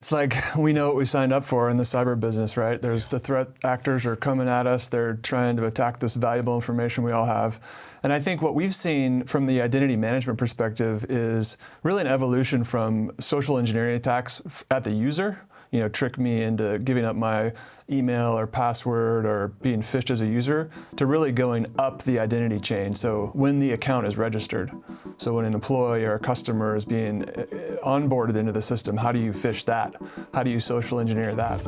It's like we know what we signed up for in the cyber business, right? There's the threat actors are coming at us. They're trying to attack this valuable information we all have. And I think what we've seen from the identity management perspective is really an evolution from social engineering attacks at the user, trick me into giving up my email or password or being phished as a user, to really going up the identity chain. So when the account is registered, so when an employee or a customer is being onboarded into the system, how do you phish that? How do you social engineer that?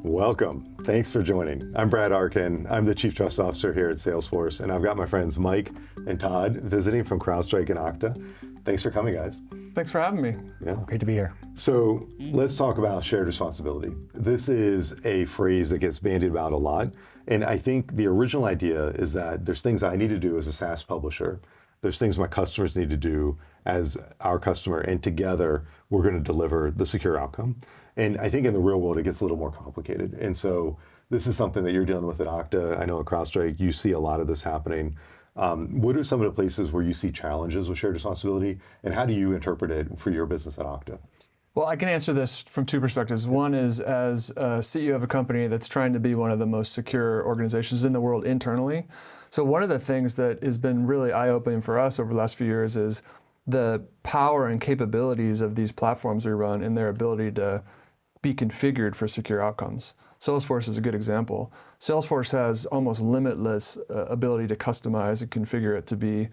Welcome. Thanks for joining. I'm Brad Arkin. I'm the Chief Trust Officer here at Salesforce, and I've got my friends Mike and Todd visiting from CrowdStrike and Okta. Thanks for coming, guys. Thanks for having me. Yeah. Great to be here. So let's talk about shared responsibility. This is a phrase that gets bandied about a lot, and I think the original idea is that there's things I need to do as a SaaS publisher. There's things my customers need to do as our customer, and together we're going to deliver the secure outcome. And I think in the real world, it gets a little more complicated. And so this is something that you're dealing with at Okta. I know at CrowdStrike, you see a lot of this happening. What are some of the places where you see challenges with shared responsibility, and how do you interpret it for your business at Okta? Well, I can answer this from two perspectives. One is as a CEO of a company that's trying to be one of the most secure organizations in the world internally. So one of the things that has been really eye-opening for us over the last few years is the power and capabilities of these platforms we run and their ability to be configured for secure outcomes. Salesforce is a good example. Salesforce has almost limitless ability to customize and configure it to be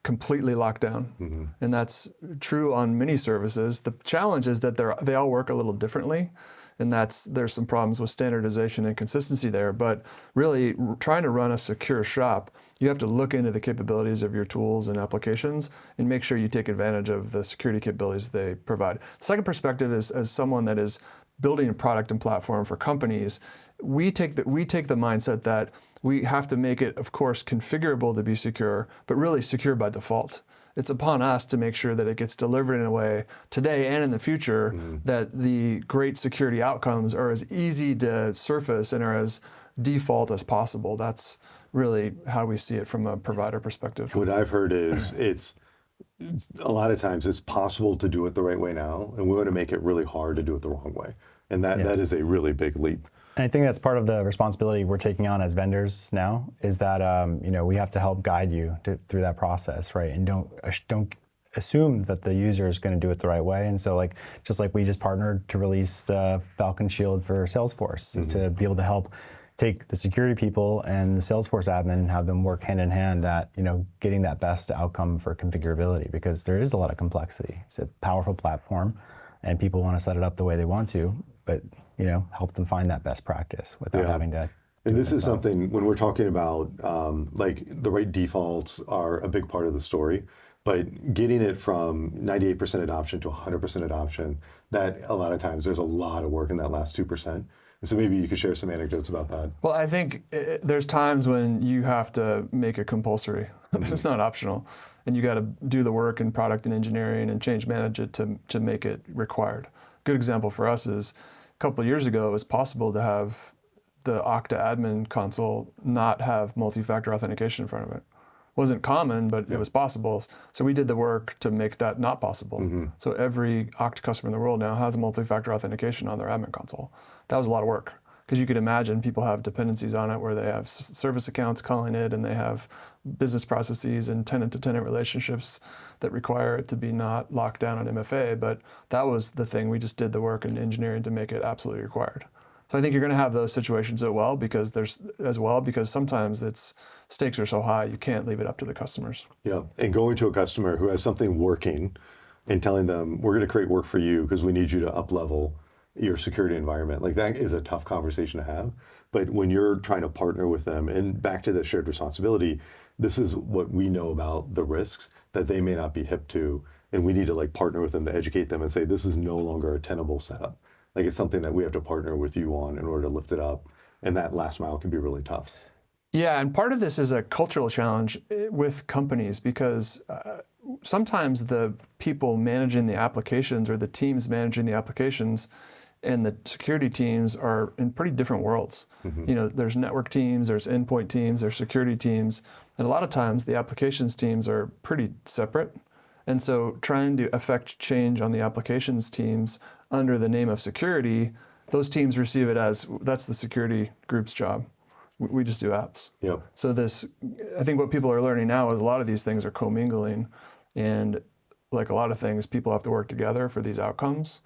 completely locked down. Mm-hmm. And that's true on many services. The challenge is that they all work a little differently, and there's some problems with standardization and consistency there. But really, trying to run a secure shop, you have to look into the capabilities of your tools and applications and make sure you take advantage of the security capabilities they provide. The second perspective is, as someone that is building a product and platform for companies, we take the mindset that we have to make it, of course, configurable to be secure, but really secure by default. It's upon us to make sure that it gets delivered in a way today and in the future that the great security outcomes are as easy to surface and are as default as possible. That's really how we see it from a provider perspective. What I've heard is it's a lot of times it's possible to do it the right way now, and we want to make it really hard to do it the wrong way. And that is a really big leap. And I think that's part of the responsibility we're taking on as vendors now, is that we have to help guide you through that process, right? And don't assume that the user is going to do it the right way. And so, just like we just partnered to release the Falcon Shield for Salesforce, to be able to help take the security people and the Salesforce admin and have them work hand in hand at getting that best outcome for configurability, because there is a lot of complexity. It's a powerful platform, and people want to set it up the way they want to, but help them find that best practice without having to. And this is something, when we're talking about the right defaults are a big part of the story, but getting it from 98% adoption to 100% adoption, that a lot of times there's a lot of work in that last 2%. And so maybe you could share some anecdotes about that. Well, I think there's times when you have to make it compulsory. It's not optional. And you got to do the work in product and engineering and change manage it to make it required. Good example for us is a couple of years ago, it was possible to have the Okta admin console not have multi-factor authentication in front of it. Wasn't common, but it was possible. So we did the work to make that not possible. Mm-hmm. So every Okta customer in the world now has multi-factor authentication on their admin console. That was a lot of work, because you could imagine people have dependencies on it where they have service accounts calling it, and they have business processes and tenant-to-tenant relationships that require it to be not locked down on MFA. But that was the thing. We just did the work in engineering to make it absolutely required. So I think you're going to have those situations because sometimes stakes are so high you can't leave it up to the customers. Yeah, and going to a customer who has something working and telling them, we're going to create work for you because we need you to up-level your security environment. That is a tough conversation to have. But when you're trying to partner with them, and back to the shared responsibility, this is what we know about the risks that they may not be hip to, and we need to partner with them to educate them and say, this is no longer a tenable setup. It's something that we have to partner with you on in order to lift it up. And that last mile can be really tough. Yeah, and part of this is a cultural challenge with companies, because sometimes the people managing the applications or the teams managing the applications and the security teams are in pretty different worlds. You know, there's network teams, there's endpoint teams, there's security teams, and a lot of times the applications teams are pretty separate. And so trying to affect change on the applications teams under the name of security, those teams receive it as, that's the security group's job. We just do apps. Yep. So this, I think what people are learning now is a lot of these things are commingling, and like a lot of things, people have to work together for these outcomes.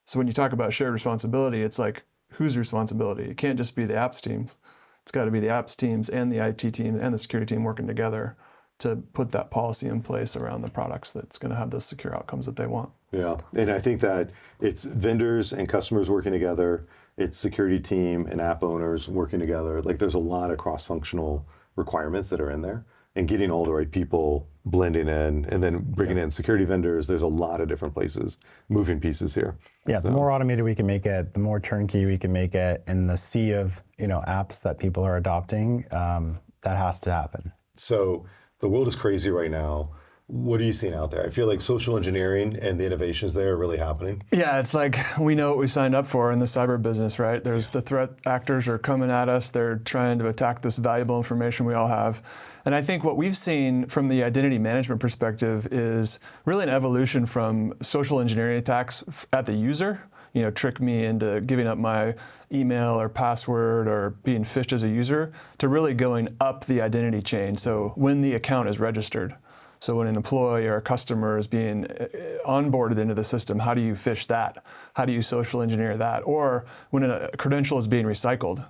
So when you talk about shared responsibility, it's like, whose responsibility? It can't just be the apps teams. It's got to be the apps teams and the IT team and the security team working together to put that policy in place around the products that's going to have those secure outcomes that they want. Yeah, and I think that it's vendors and customers working together, it's security team and app owners working together. Like there's a lot of cross-functional requirements that are in there, and getting all the right people blending in and then bringing in security vendors. There's a lot of different places, moving pieces here. Yeah, the more automated we can make it, the more turnkey we can make it, and the sea of apps that people are adopting, that has to happen. So the world is crazy right now. What are you seeing out there? I feel like social engineering and the innovations there are really happening. Yeah, it's like we know what we signed up for in the cyber business, right? There's the threat actors are coming at us. They're trying to attack this valuable information we all have. And I think what we've seen from the identity management perspective is really an evolution from social engineering attacks at the user, trick me into giving up my email or password or being phished as a user, to really going up the identity chain. So when the account is registered. So when an employee or a customer is being onboarded into the system, how do you phish that? How do you social engineer that? Or when a credential is being recycled,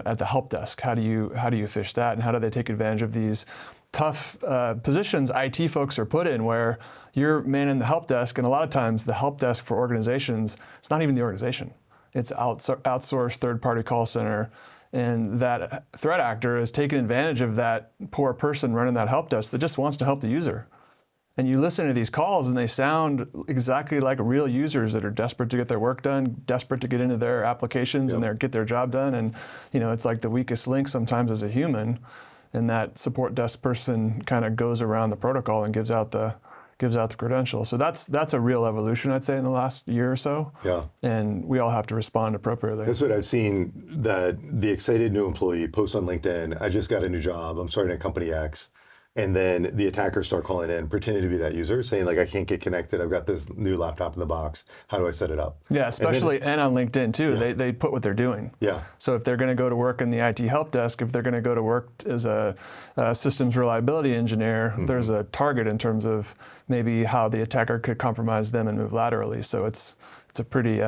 at the help desk, how do you phish that? And how do they take advantage of these tough positions IT folks are put in, where you're manning the help desk, and a lot of times the help desk for organizations, it's not even the organization. It's outsourced third-party call center. And that threat actor is taking advantage of that poor person running that help desk that just wants to help the user. And you listen to these calls and they sound exactly like real users that are desperate to get their work done, desperate to get into their applications and get their job done. And it's like the weakest link sometimes as a human. And that support desk person kind of goes around the protocol and gives out the credential. So that's a real evolution, I'd say, in the last year or so. Yeah. And we all have to respond appropriately. That's what I've seen, that the excited new employee posts on LinkedIn, I just got a new job, I'm starting at company X. And then the attackers start calling in, pretending to be that user, saying like, I can't get connected, I've got this new laptop in the box, how do I set it up? Yeah, especially and on LinkedIn too, they put what they're doing. Yeah. So if they're going to go to work in the IT help desk, if they're going to go to work as a systems reliability engineer, there's a target in terms of maybe how the attacker could compromise them and move laterally. So it's a pretty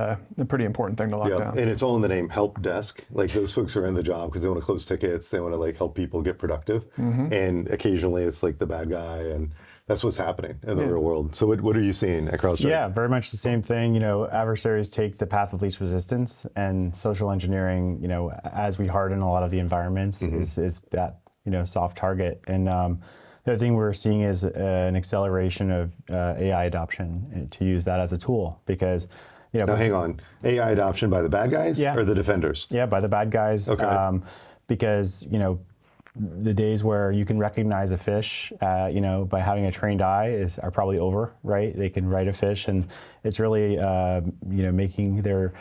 important thing to lock down. And it's all in the name help desk. Like those folks are in the job because they want to close tickets, they want to like help people get productive. And occasionally it's like the bad guy, and that's what's happening in the real world. So what are you seeing at CrowdStrike? Yeah, very much the same thing. Adversaries take the path of least resistance, and social engineering, as we harden a lot of the environments, is that soft target. And the other thing we're seeing is an acceleration of AI adoption, to use that as a tool, because now hang on, AI adoption by the bad guys or the defenders? Yeah, by the bad guys. Okay. Because the days where you can recognize a phish, by having a trained eye are probably over, right? They can write a phish, and it's really making their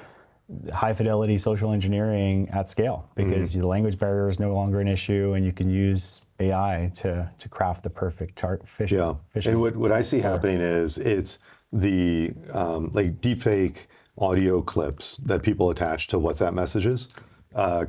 high fidelity social engineering at scale, because the language barrier is no longer an issue, and you can use AI to craft the perfect phishing. Yeah, and what I see happening is it's the like deepfake audio clips that people attach to WhatsApp messages,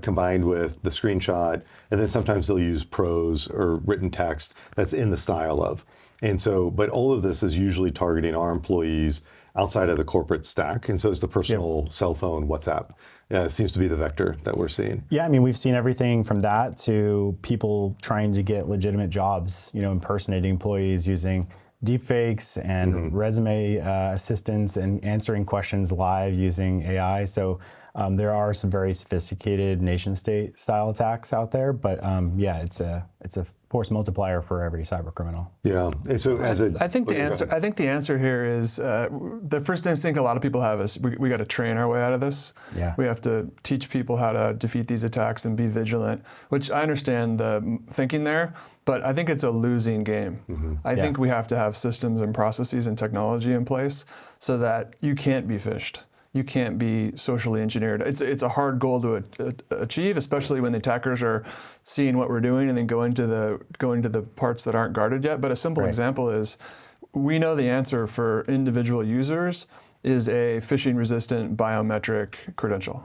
combined with the screenshot, and then sometimes they'll use prose or written text that's in the style of. And so, but all of this is usually targeting our employees outside of the corporate stack. And so it's the personal cell phone WhatsApp. It seems to be the vector that we're seeing. Yeah, I mean, we've seen everything from that to people trying to get legitimate jobs, impersonating employees using deepfakes and resume assistants and answering questions live using AI. So there are some very sophisticated nation state style attacks out there, but it's a force multiplier for every cyber criminal. Yeah, and so I think the answer here is the first instinct a lot of people have is we got to train our way out of this. Yeah. We have to teach people how to defeat these attacks and be vigilant, which I understand the thinking there, but I think it's a losing game. I think we have to have systems and processes and technology in place so that you can't be phished. you can't be socially engineered. It's a hard goal to achieve, especially when the attackers are seeing what we're doing and then going to the parts that aren't guarded yet. But a simple example is, we know the answer for individual users is a phishing-resistant biometric credential.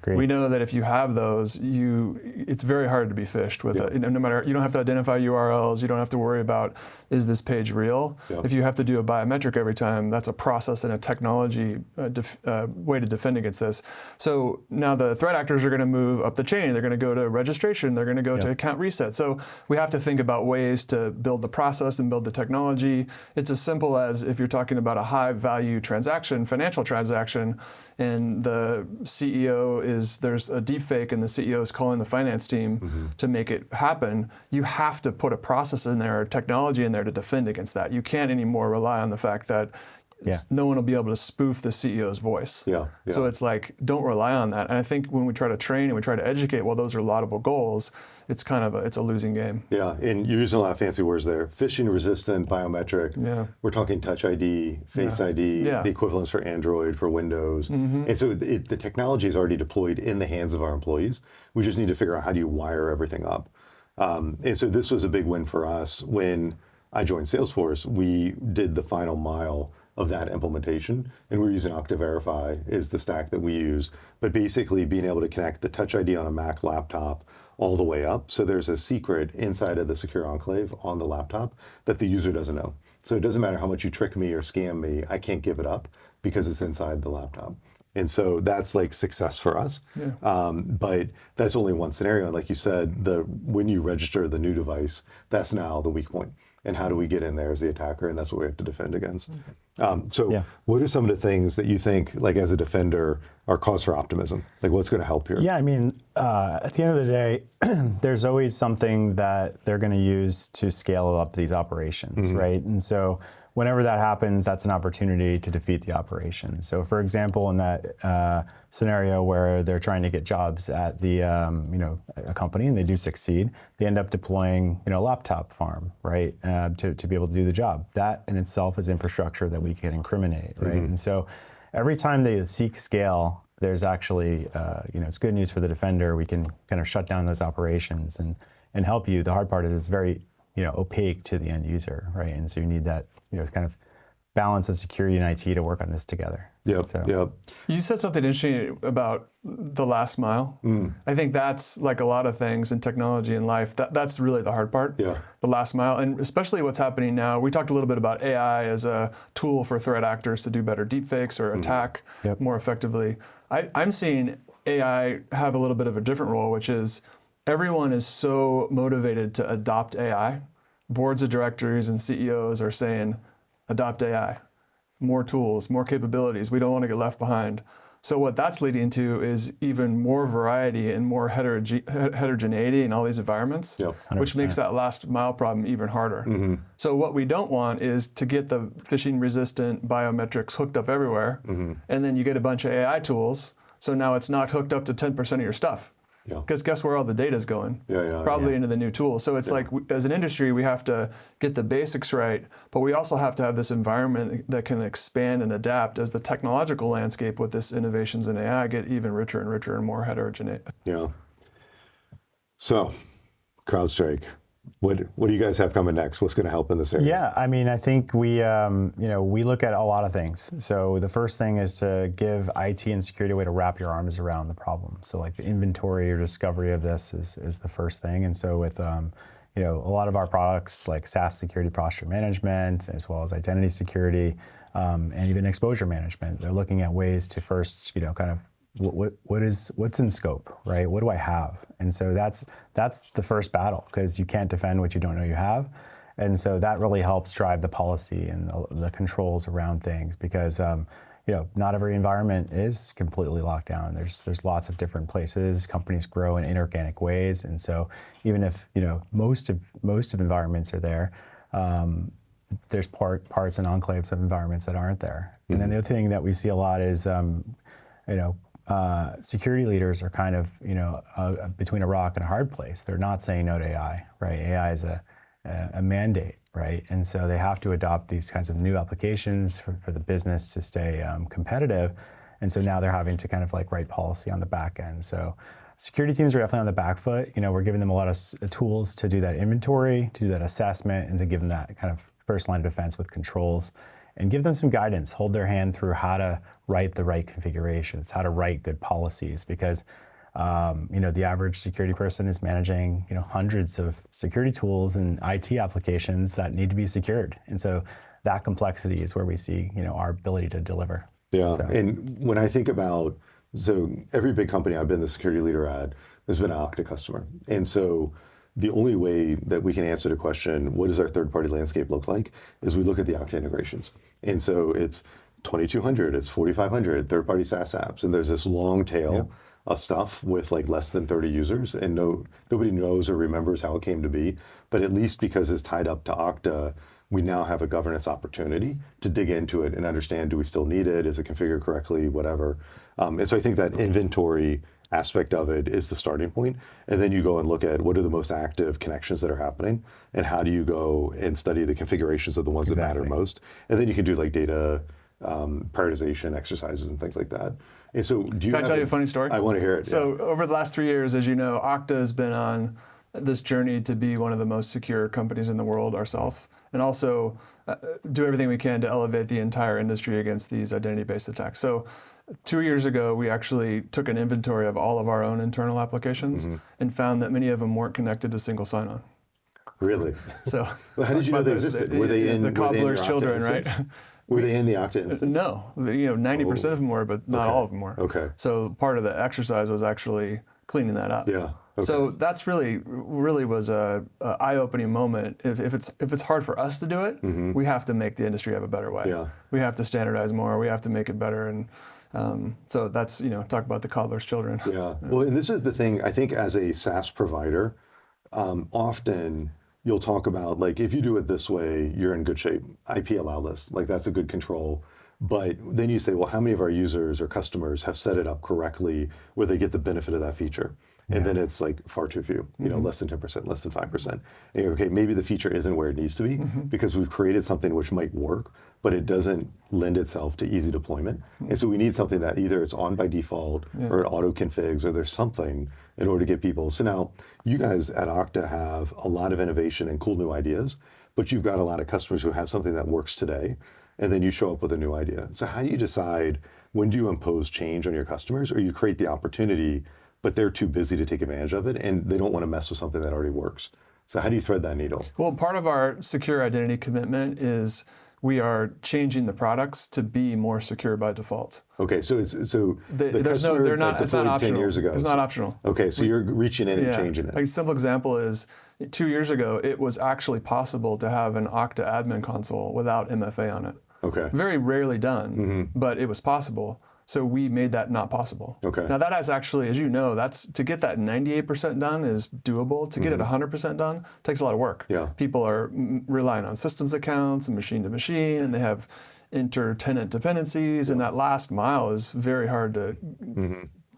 We know that if you have those, it's very hard to be phished with it. No matter, you don't have to identify URLs. You don't have to worry about, is this page real? If you have to do a biometric every time, that's a process and a technology way to defend against this. So now the threat actors are going to move up the chain. They're going to go to registration. They're going to go to account reset. So we have to think about ways to build the process and build the technology. It's as simple as, if you're talking about a high-value transaction, financial transaction, and the CEO there's a deepfake and the CEO is calling the finance team to make it happen, you have to put a process in there, or technology in there, to defend against that. You can't anymore rely on the fact that no one will be able to spoof the CEO's voice. So it's like, don't rely on that. And I think when we try to train and we try to educate, well, those are laudable goals, it's kind of it's a losing game. And you're using a lot of fancy words there. Phishing resistant, biometric. We're talking Touch ID, Face ID, the equivalents for Android, for Windows. And so the technology is already deployed in the hands of our employees. We just need to figure out, how do you wire everything up? And so this was a big win for us. When I joined Salesforce, we did the final mile of that implementation, and we're using Okta Verify is the stack that we use. But basically being able to connect the Touch ID on a Mac laptop all the way up, so there's a secret inside of the secure enclave on the laptop that the user doesn't know. So it doesn't matter how much you trick me or scam me, I can't give it up because it's inside the laptop. And so that's like success for us. But that's only one scenario. And like you said, when you register the new device, that's now the weak point. And how do we get in there as the attacker? And that's what we have to defend against. What are some of the things that you think, like as a defender, are cause for optimism? Like, what's going to help here? Yeah, I mean, at the end of the day, there's always something that they're going to use to scale up these operations, right? And so whenever that happens, that's an opportunity to defeat the operation. So for example, in that scenario where they're trying to get jobs at the a company and they do succeed, they end up deploying a laptop farm, right, to be able to do the job. That in itself is infrastructure that we can incriminate, right? And so every time they seek scale, there's actually it's good news for the defender. We can kind of shut down those operations and help you. The hard part is it's very opaque to the end user, right? And so you need that kind of balance of security and IT to work on this together. You said something interesting about the last mile. I think that's like a lot of things in technology and life. That's really the hard part. The last mile, and especially what's happening now. We talked a little bit about AI as a tool for threat actors to do better deepfakes or attack more effectively. I'm seeing AI have a little bit of a different role, which is everyone is so motivated to adopt AI. Boards of directors and CEOs are saying, adopt AI, more tools, more capabilities. We don't want to get left behind. So what that's leading to is even more variety and more heterogeneity in all these environments, which makes that last mile problem even harder. So what we don't want is to get the phishing resistant biometrics hooked up everywhere, and then you get a bunch of AI tools, so now it's not hooked up to 10% of your stuff. Because guess where all the data is going? Probably into the new tool. So it's like, as an industry, we have to get the basics right, but we also have to have this environment that can expand and adapt as the technological landscape with this innovations in AI get even richer and more heterogeneous. So, CrowdStrike. What do you guys have coming next? What's going to help in this area? Yeah, I mean, I think we look at a lot of things. So the first thing is to give IT and security a way to wrap your arms around the problem. So like the inventory or discovery of this is the first thing. And so with a lot of our products like SaaS security posture management, as well as identity security, and even exposure management, they're looking at ways to first, kind of what's in scope, right? What do I have? And so that's the first battle, because you can't defend what you don't know you have. And so that really helps drive the policy and the controls around things, because not every environment is completely locked down. There's lots of different places. Companies grow in inorganic ways, and so even if most of environments are there, there's parts and enclaves of environments that aren't there. And then the other thing that we see a lot is security leaders are kind of between a rock and a hard place. They're not saying no to AI, right? AI is a mandate, right? And so they have to adopt these kinds of new applications for the business to stay competitive. And so now they're having to kind of like write policy on the back end. So security teams are definitely on the back foot. We're giving them a lot of tools to do that inventory, to do that assessment, and to give them that kind of first line of defense with controls, and give them some guidance, hold their hand through how to write the right configurations, how to write good policies, because the average security person is managing hundreds of security tools and IT applications that need to be secured. And so that complexity is where we see our ability to deliver. Yeah, So. and when I think about, so every big company I've been the security leader at has been an Okta customer. And so the only way that we can answer the question, what does our third-party landscape look like, is we look at the Okta integrations. And so it's 2,200, it's 4,500 third-party SaaS apps, and there's this long tail of stuff with like less than 30 users, and nobody knows or remembers how it came to be. But at least because it's tied up to Okta, we now have a governance opportunity to dig into it and understand, do we still need it? Is it configured correctly? Whatever. And so I think that inventory aspect of it is the starting point. And then you go and look at what are the most active connections that are happening, and how do you go and study the configurations of the ones that matter most. And then you can do like data prioritization exercises and things like that. And so do you Can I tell you a funny story? I want to hear it. So over the last 3 years, as you know, Okta has been on this journey to be one of the most secure companies in the world ourselves, and also do everything we can to elevate the entire industry against these identity-based attacks. So 2 years ago, we actually took an inventory of all of our own internal applications and found that many of them weren't connected to single sign-on. Really? So well, how did you know they existed? Were they in the cobbler's your Okta children, right? instance? Were they in the Okta instance? No, 90% of them were, but not all of them were. Okay. So part of the exercise was actually cleaning that up. Yeah. Okay. So that's really was a eye-opening moment. If it's hard for us to do it, we have to make the industry have a better way. Yeah. We have to standardize more. We have to make it better, and so that's talk about the cobbler's children. Yeah. Well, and this is the thing. I think as a SaaS provider, often you'll talk about like if you do it this way, you're in good shape. IP allow list, like that's a good control. But then you say, well, how many of our users or customers have set it up correctly where they get the benefit of that feature? And then it's like far too few, less than 10%, less than 5%. And you're, okay, maybe the feature isn't where it needs to be because we've created something which might work, but it doesn't lend itself to easy deployment. And so we need something that either it's on by default or it auto configs, or there's something in order to get people. So now you guys at Okta have a lot of innovation and cool new ideas, but you've got a lot of customers who have something that works today, and then you show up with a new idea. So how do you decide when do you impose change on your customers, or you create the opportunity but they're too busy to take advantage of it, and they don't want to mess with something that already works? So how do you thread that needle? Well, part of our secure identity commitment is we are changing the products to be more secure by default. Okay, so it's the there's customer they're not, that it's not deployed optional. 10 years ago. It's not optional. Okay, so you're reaching in and changing it. Like a simple example is 2 years ago, it was actually possible to have an Okta admin console without MFA on it. Okay. Very rarely done, but it was possible. So we made that not possible. Okay. Now that has actually, as you know, that's to get that 98% done is doable. To get it 100% done takes a lot of work. Yeah. People are relying on systems accounts and machine to machine, and they have inter-tenant dependencies, and that last mile is very hard to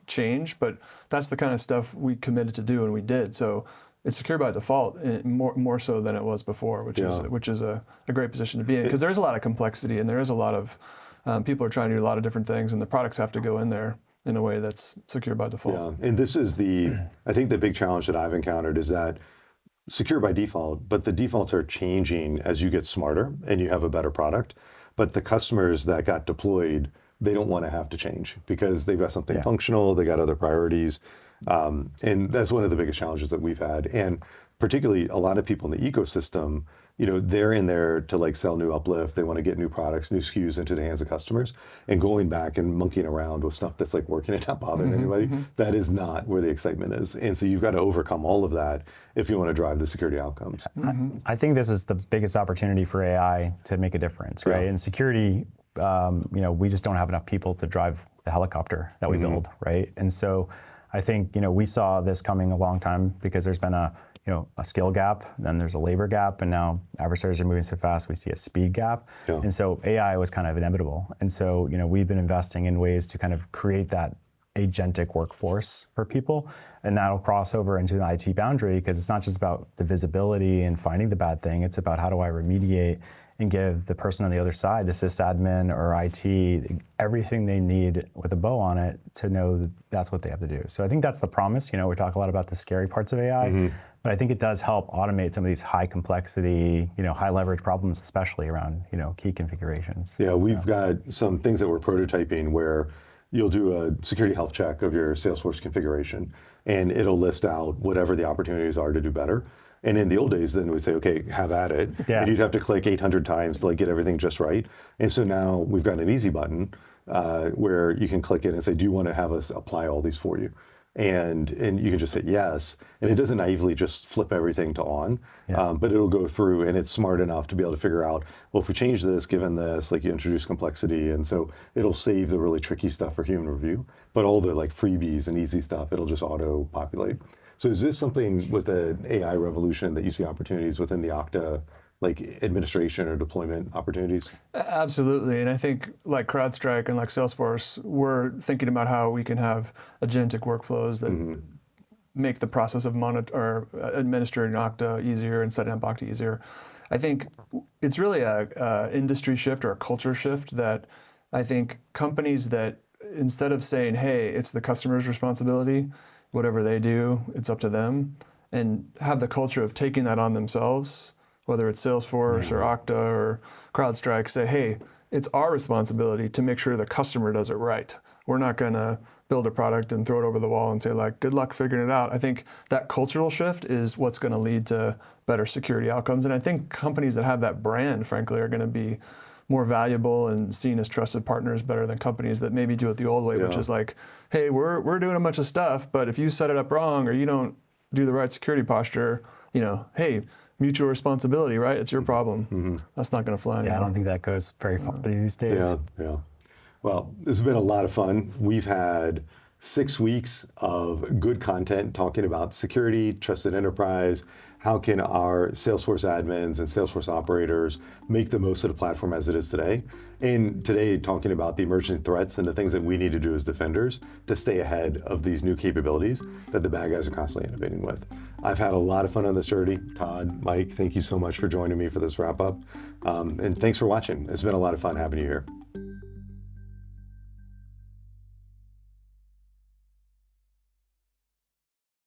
change. But that's the kind of stuff we committed to do, and we did. So it's secure by default, more so than it was before, which is a great position to be in, because there is a lot of complexity and there is a lot of people are trying to do a lot of different things, and the products have to go in there in a way that's secure by default. Yeah, and this is I think the big challenge that I've encountered is that secure by default, but the defaults are changing as you get smarter and you have a better product. But the customers that got deployed, they don't want to have to change because they've got something functional, they got other priorities. And that's one of the biggest challenges that we've had. And particularly a lot of people in the ecosystem, they're in there to like sell new uplift. They want to get new products, new SKUs into the hands of customers, and going back and monkeying around with stuff that's like working and not bothering anybody. That is not where the excitement is. And so you've got to overcome all of that if you want to drive the security outcomes. I think this is the biggest opportunity for AI to make a difference, right? In security, we just don't have enough people to drive the helicopter that we build, right? And so I think, we saw this coming a long time because there's been a skill gap, then there's a labor gap, and now adversaries are moving so fast, we see a speed gap. Yeah. And so AI was kind of inevitable. And so, we've been investing in ways to kind of create that agentic workforce for people, and that'll cross over into the IT boundary, because it's not just about the visibility and finding the bad thing, it's about how do I remediate and give the person on the other side, the sysadmin or IT, everything they need with a bow on it to know that that's what they have to do. So I think that's the promise. You know, we talk a lot about the scary parts of AI, but I think it does help automate some of these high complexity, you know, high leverage problems, especially around, you know, key configurations. Yeah, we've got some things that we're prototyping where you'll do a security health check of your Salesforce configuration, and it'll list out whatever the opportunities are to do better. And in the old days, then we'd say, okay, have at it. Yeah. And you'd have to click 800 times to like get everything just right. And so now we've got an easy button where you can click it and say, do you want to have us apply all these for you? And you can just hit yes. And it doesn't naively just flip everything to on, but it'll go through, and it's smart enough to be able to figure out, well, if we change this, given this, like you introduce complexity. And so it'll save the really tricky stuff for human review, but all the like freebies and easy stuff, it'll just auto populate. So is this something with the AI revolution that you see opportunities within the Okta, like administration or deployment opportunities? Absolutely, and I think like CrowdStrike and like Salesforce, we're thinking about how we can have agentic workflows that make the process of administering Okta easier and setting up Okta easier. I think it's really a industry shift or a culture shift that I think companies that instead of saying, hey, it's the customer's responsibility, whatever they do, it's up to them, and have the culture of taking that on themselves, whether it's Salesforce or Okta or CrowdStrike, say, hey, it's our responsibility to make sure the customer does it right. We're not going to build a product and throw it over the wall and say, like, good luck figuring it out. I think that cultural shift is what's going to lead to better security outcomes. And I think companies that have that brand, frankly, are going to be more valuable and seen as trusted partners better than companies that maybe do it the old way, which is like, hey, we're doing a bunch of stuff, but if you set it up wrong or you don't do the right security posture, you know, hey, mutual responsibility, right? It's your problem. That's not going to fly anymore. Yeah, I don't think that goes very far these days. Yeah. Well, this has been a lot of fun. We've had 6 weeks of good content talking about security, trusted enterprise. How can our Salesforce admins and Salesforce operators make the most of the platform as it is today? And today, talking about the emerging threats and the things that we need to do as defenders to stay ahead of these new capabilities that the bad guys are constantly innovating with. I've had a lot of fun on this journey. Todd, Mike, thank you so much for joining me for this wrap up. And thanks for watching. It's been a lot of fun having you here.